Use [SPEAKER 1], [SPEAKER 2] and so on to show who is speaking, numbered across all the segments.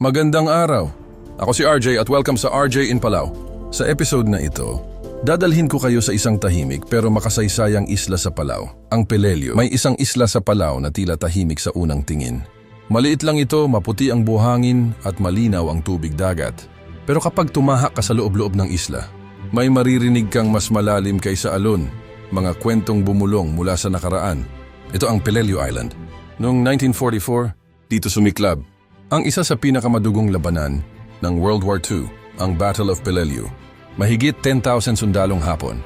[SPEAKER 1] Magandang araw. Ako si RJ at welcome sa RJ in Palau. Sa episode na ito, dadalhin ko kayo sa isang tahimik pero makasaysayang isla sa Palau, ang Peleliu. May isang isla sa Palau na tila tahimik sa unang tingin. Maliit lang ito, maputi ang buhangin at malinaw ang tubig dagat. Pero kapag tumahak ka sa loob-loob ng isla, may maririnig kang mas malalim kaysa alon, mga kwentong bumulong mula sa nakaraan. Ito ang Peleliu Island. Noong 1944, dito sumiklab ang isa sa pinakamadugong labanan ng World War II, ang Battle of Peleliu. Mahigit 10,000 sundalong Hapon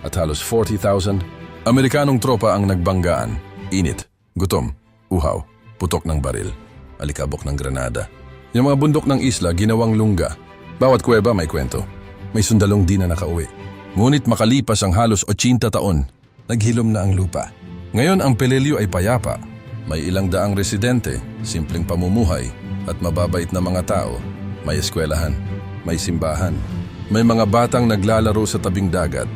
[SPEAKER 1] at halos 40,000 Amerikanong tropa ang nagbanggaan. Init, gutom, uhaw, putok ng baril, alikabok ng granada. Yung mga bundok ng isla ginawang lungga. Bawat kuweba may kwento. May sundalong di na nakauwi. Ngunit makalipas ang halos 80 taon, naghilom na ang lupa. Ngayon ang Peleliu ay payapa. May ilang daang residente, simpleng pamumuhay, at mababait na mga tao. May eskwelahan, may simbahan, may mga batang naglalaro sa tabing dagat.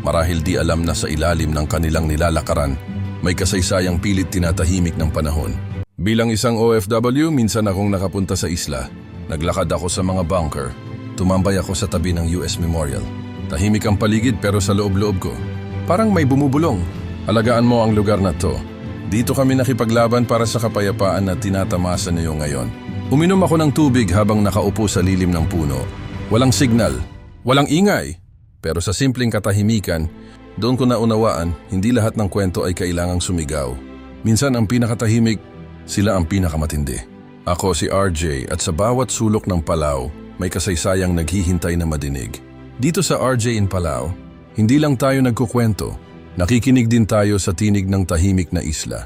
[SPEAKER 1] Marahil di alam na sa ilalim ng kanilang nilalakaran, may kasaysayang pilit tinatahimik ng panahon. Bilang isang OFW, minsan akong nakapunta sa isla. Naglakad ako sa mga bunker. Tumambay ako sa tabi ng US Memorial. Tahimik ang paligid pero sa loob-loob ko, parang may bumubulong. Alagaan mo ang lugar na to. Dito kami nakipaglaban para sa kapayapaan na tinatamasa niyo ngayon. Uminom ako ng tubig habang nakaupo sa lilim ng puno. Walang signal, walang ingay. Pero sa simpleng katahimikan, doon ko naunawaan, hindi lahat ng kwento ay kailangang sumigaw. Minsan ang pinakatahimik, sila ang pinakamatindi. Ako si RJ at sa bawat sulok ng Palau, may kasaysayang naghihintay na madinig. Dito sa RJ in Palau, hindi lang tayo nagkukwento, nakikinig din tayo sa tinig ng tahimik na isla.